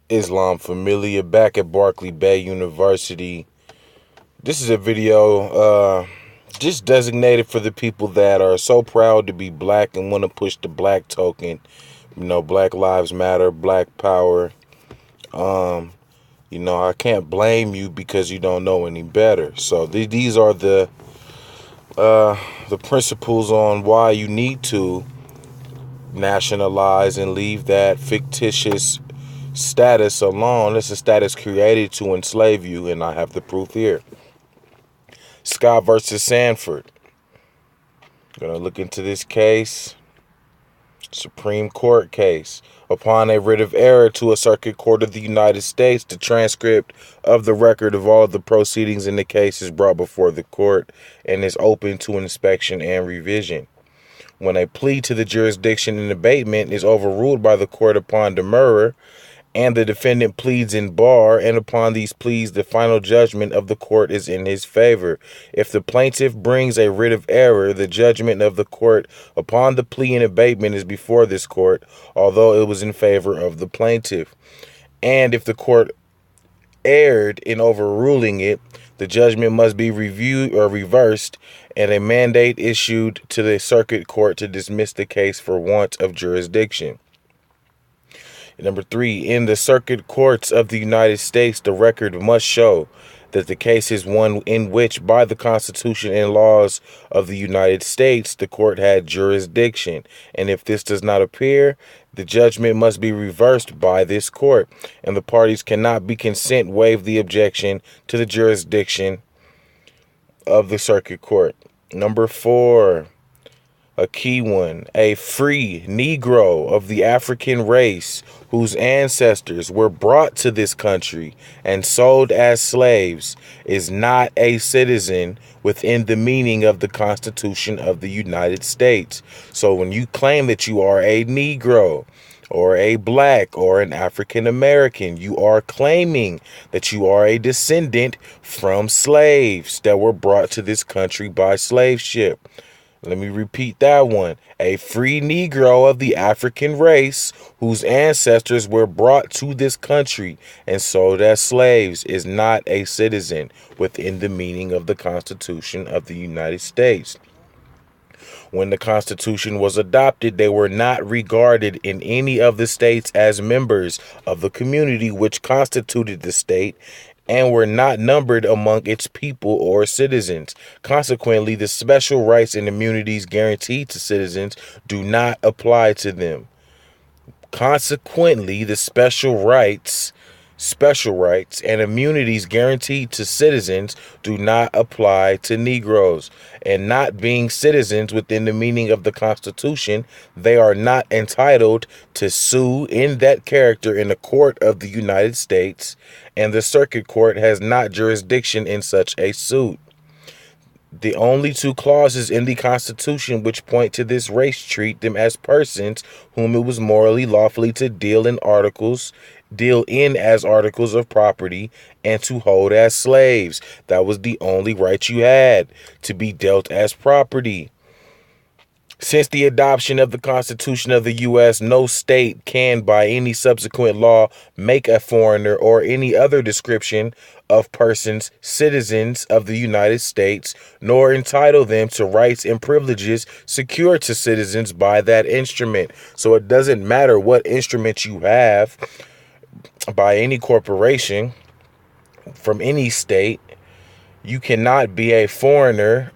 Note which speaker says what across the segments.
Speaker 1: Islam Familia back at Barkleybey.university. This is a video just designated for the people that are so proud to be black and want to push the black token. Black lives matter, black power. I can't blame you because you don't know any better. So these are the principles on why you need to nationalize and leave that fictitious status alone. It's a status created to enslave you, and I have the proof here. Scott versus Sandford. Gonna look into this case. Supreme Court case. Upon a writ of error to a circuit court of the United States, the transcript of the record of all the proceedings in the case is brought before the court and is open to inspection and revision. When a plea to the jurisdiction and abatement is overruled by the court upon demurrer, and the defendant pleads in bar, and upon these pleas the final judgment of the court is in his favor. If the plaintiff brings a writ of error, the judgment of the court upon the plea and abatement is before this court, although it was in favor of the plaintiff. And if the court erred in overruling it, the judgment must be reviewed or reversed, and a mandate issued to the circuit court to dismiss the case for want of jurisdiction. Number 3, in the circuit courts of the United States, the record must show that the case is one in which, by the Constitution and laws of the United States, the court had jurisdiction. And if this does not appear, the judgment must be reversed by this court, and the parties cannot be consent waive the objection to the jurisdiction of the circuit court. Number 4. A key one, a free Negro of the African race whose ancestors were brought to this country and sold as slaves is not a citizen within the meaning of the Constitution of the United States. So when you claim that you are a Negro or a black or an African American, you are claiming that you are a descendant from slaves that were brought to this country by slave ship. Let me repeat that one. A free Negro of the African race whose ancestors were brought to this country and sold as slaves is not a citizen within the meaning of the Constitution of the United States. When the Constitution was adopted, they were not regarded in any of the states as members of the community which constituted the state, and were not numbered among its people or citizens. Consequently, the special rights and immunities guaranteed to citizens do not apply to them. Consequently, the special rights and immunities guaranteed to citizens do not apply to Negroes. And not being citizens within the meaning of the Constitution, they are not entitled to sue in that character in the court of the United States, and the circuit court has not jurisdiction in such a suit. The only 2 clauses in the Constitution which point to this race treat them as persons whom it was morally lawfully to deal in as articles of property and to hold as slaves. That was the only right you had, to be dealt as property. Since the adoption of the Constitution of the U.S., no state can, by any subsequent law, make a foreigner or any other description of persons citizens of the United States, nor entitle them to rights and privileges secured to citizens by that instrument. So it doesn't matter what instrument you have by any corporation from any state, you cannot be a foreigner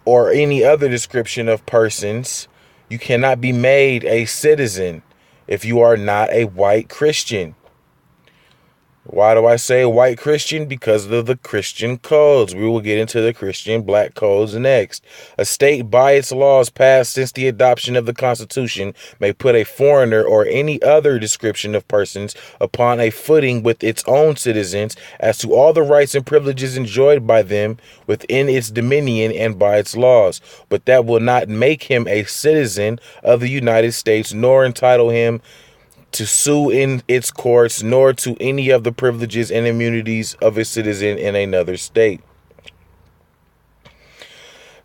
Speaker 1: or any other description of persons. You cannot be made a citizen if you are not a white Christian. Why do I say white Christian? Because of the Christian codes. We will get into the Christian black codes next. A state, by its laws passed since the adoption of the Constitution, may put a foreigner or any other description of persons upon a footing with its own citizens as to all the rights and privileges enjoyed by them within its dominion and by its laws. But that will not make him a citizen of the United States, nor entitle him to sue in its courts, nor to any of the privileges and immunities of a citizen in another state.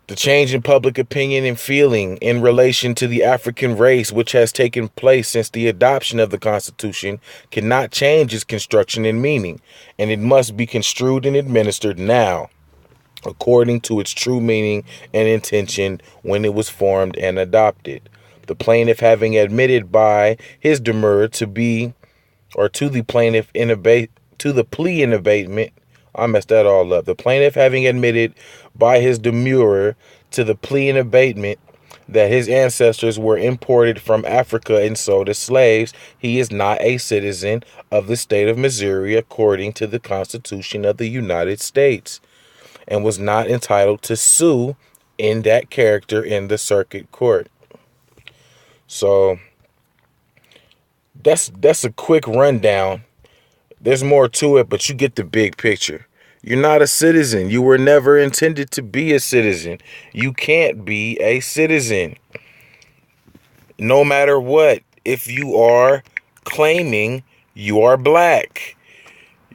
Speaker 1: The change in public opinion and feeling in relation to the African race, which has taken place since the adoption of the Constitution, cannot change its construction and meaning, and it must be construed and administered now, according to its true meaning and intention when it was formed and adopted. The plaintiff having admitted by his demurrer to be, or to the plaintiff in to the plea in abatement, I messed that all up. The plaintiff having admitted by his demurrer to the plea in abatement that his ancestors were imported from Africa and sold as slaves, he is not a citizen of the state of Missouri according to the Constitution of the United States, and was not entitled to sue in that character in the circuit court. So that's a quick rundown. There's more to it, but you get the big picture. You're not a citizen. You were never intended to be a citizen. You can't be a citizen. No matter what, if you are claiming you are black,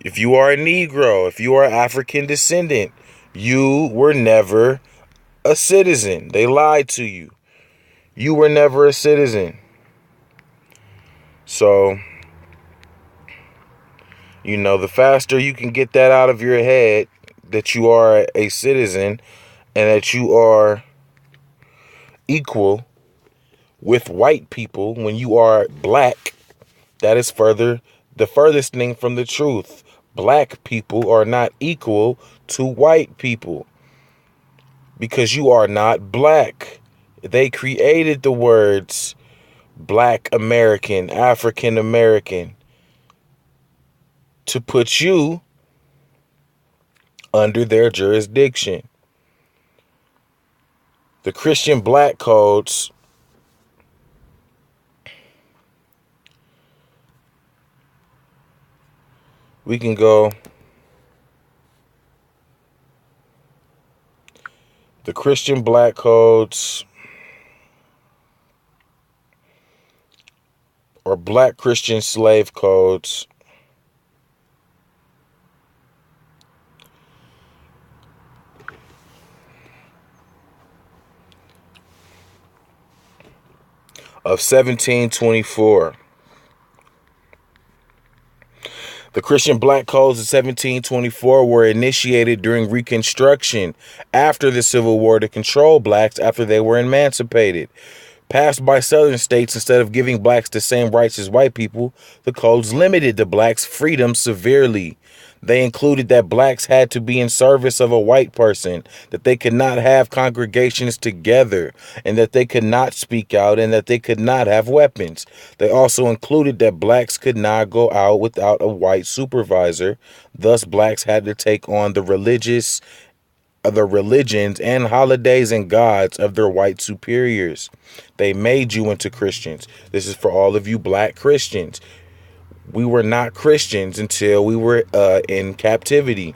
Speaker 1: if you are a Negro, if you are African descendant, you were never a citizen. They lied to you. You were never a citizen. So, the faster you can get that out of your head, that you are a citizen and that you are equal with white people when you are black, that is the furthest thing from the truth. Black people are not equal to white people because you are not black. They created the words Black American, African American, to put you under their jurisdiction. The Christian black codes we can go. The Christian black codes or black Christian slave codes of 1724. The Christian black codes of 1724 were initiated during Reconstruction after the Civil War to control blacks after they were emancipated. Passed by southern states, instead of giving blacks the same rights as white people, the codes limited the blacks' freedom severely. They included that blacks had to be in service of a white person, that they could not have congregations together, and that they could not speak out, and that they could not have weapons. They also included that blacks could not go out without a white supervisor. Thus, blacks had to take on the religions and holidays and gods of their white superiors. They made you into Christians. This is for all of you black Christians. We were not Christians until we were in captivity.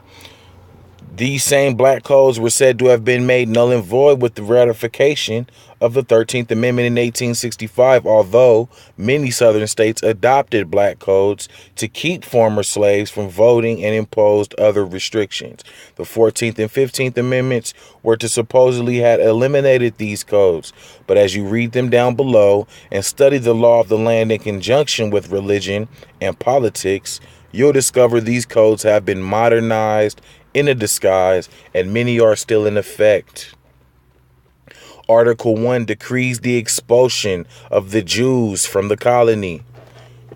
Speaker 1: These same black codes were said to have been made null and void with the ratification of the 13th Amendment in 1865, although many southern states adopted black codes to keep former slaves from voting and imposed other restrictions. The 14th and 15th Amendments were to supposedly have eliminated these codes, but as you read them down below and study the law of the land in conjunction with religion and politics, you'll discover these codes have been modernized in a disguise, and many are still in effect. Article 1 decrees the expulsion of the Jews from the colony.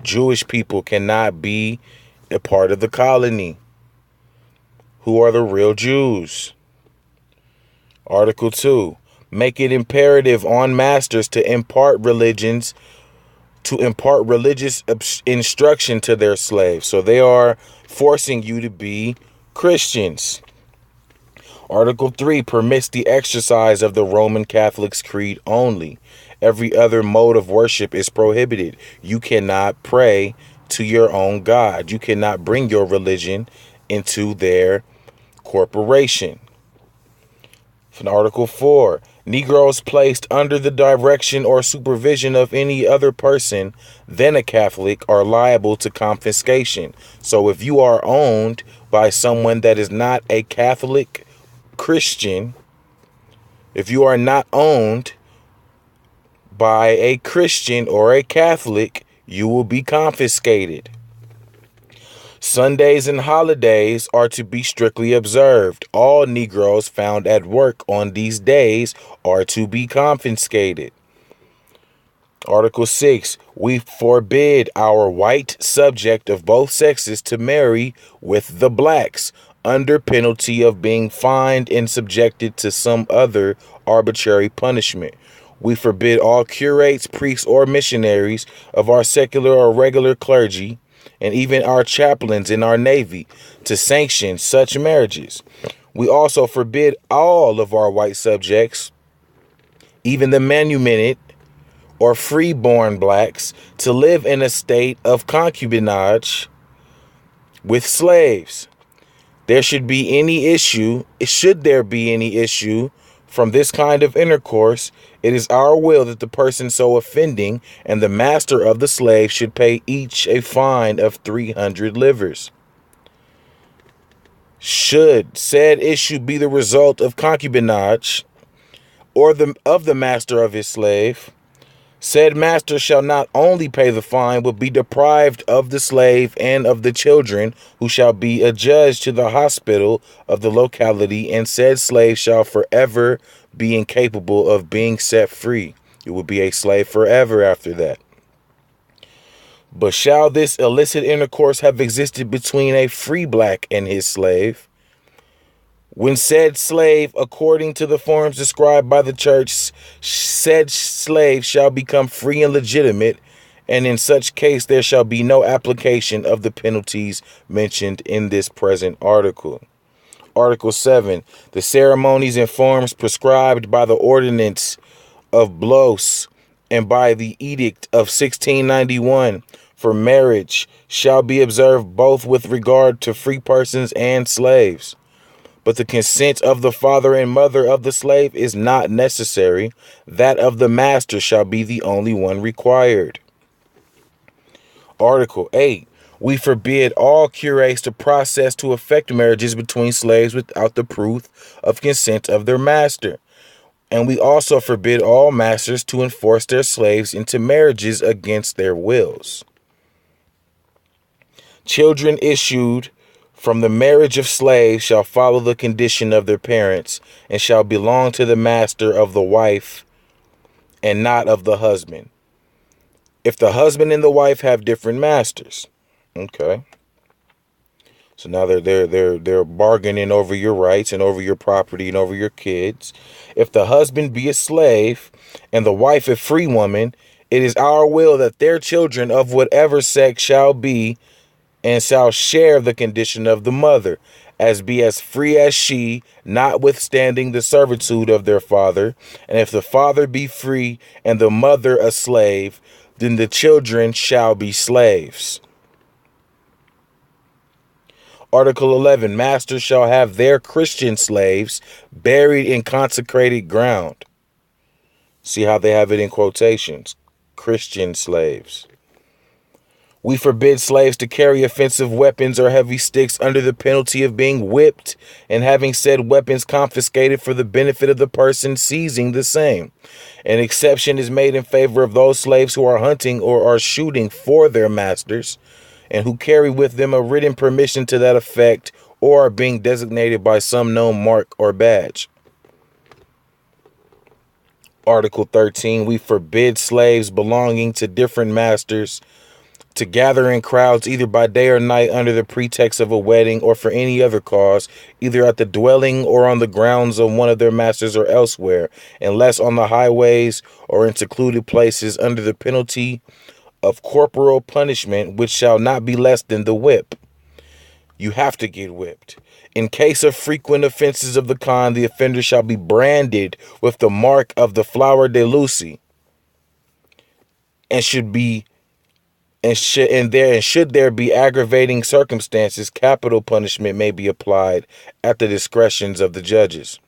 Speaker 1: Jewish people cannot be a part of the colony. Who are the real Jews? Article 2, make it imperative on masters to impart religious instruction to their slaves. So they are forcing you to be Christians. Article 3 permits the exercise of the Roman Catholic's creed only. Every other mode of worship is prohibited. You cannot pray to your own God. You cannot bring your religion into their corporation. In Article 4, Negroes placed under the direction or supervision of any other person than a Catholic are liable to confiscation. So if you are owned by someone that is not a Catholic Christian, If you are not owned by a Christian or a Catholic, you will be confiscated. Sundays and holidays are to be strictly observed. All Negroes found at work on these days are to be confiscated. Article 6. We forbid our white subject of both sexes to marry with the blacks, under penalty of being fined and subjected to some other arbitrary punishment. We forbid all curates, priests, or missionaries of our secular or regular clergy, and even our chaplains in our Navy, to sanction such marriages. We also forbid all of our white subjects, even the manumitted or freeborn blacks, to live in a state of concubinage with slaves. Should there be any issue from this kind of intercourse, it is our will that the person so offending and the master of the slave should pay each a fine of 300 livres. Should said issue be the result of concubinage or of the master of his slave, said master shall not only pay the fine, but be deprived of the slave and of the children, who shall be adjudged to the hospital of the locality, and said slave shall forever be incapable of being set free. It will be a slave forever after that. But shall this illicit intercourse have existed between a free black and his slave, when said slave, according to the forms described by the church, said slave shall become free and legitimate, and in such case there shall be no application of the penalties mentioned in this present article. Article 7. The ceremonies and forms prescribed by the ordinance of Blois and by the edict of 1691 for marriage shall be observed both with regard to free persons and slaves. But the consent of the father and mother of the slave is not necessary. That of the master shall be the only one required. Article 8. We forbid all curates to process to effect marriages between slaves without the proof of consent of their master. And we also forbid all masters to enforce their slaves into marriages against their wills. Children issued from the marriage of slaves shall follow the condition of their parents, and shall belong to the master of the wife and not of the husband, if the husband and the wife have different masters. Okay. So now they're bargaining over your rights and over your property and over your kids. If the husband be a slave and the wife a free woman, it is our will that their children of whatever sex shall be and shall share the condition of the mother, as be as free as she, notwithstanding the servitude of their father. And if the father be free and the mother a slave, then the children shall be slaves. Article 11. Masters shall have their Christian slaves buried in consecrated ground. See how they have it in quotations. Christian slaves. We forbid slaves to carry offensive weapons or heavy sticks under the penalty of being whipped and having said weapons confiscated for the benefit of the person seizing the same. An exception is made in favor of those slaves who are hunting or are shooting for their masters and who carry with them a written permission to that effect or are being designated by some known mark or badge. Article 13. We forbid slaves belonging to different masters to gather in crowds either by day or night under the pretext of a wedding or for any other cause, either at the dwelling or on the grounds of one of their masters or elsewhere, unless on the highways or in secluded places, under the penalty of corporal punishment, which shall not be less than the whip. You have to get whipped. In case of frequent offenses of the kind, the offender shall be branded with the mark of the flower de lucy, and should there be aggravating circumstances, capital punishment may be applied at the discretions of the judges.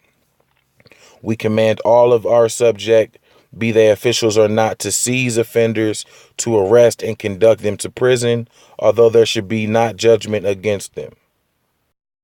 Speaker 1: We command all of our subject, be they officials or not, to seize offenders, to arrest and conduct them to prison, although there should be not judgment against them.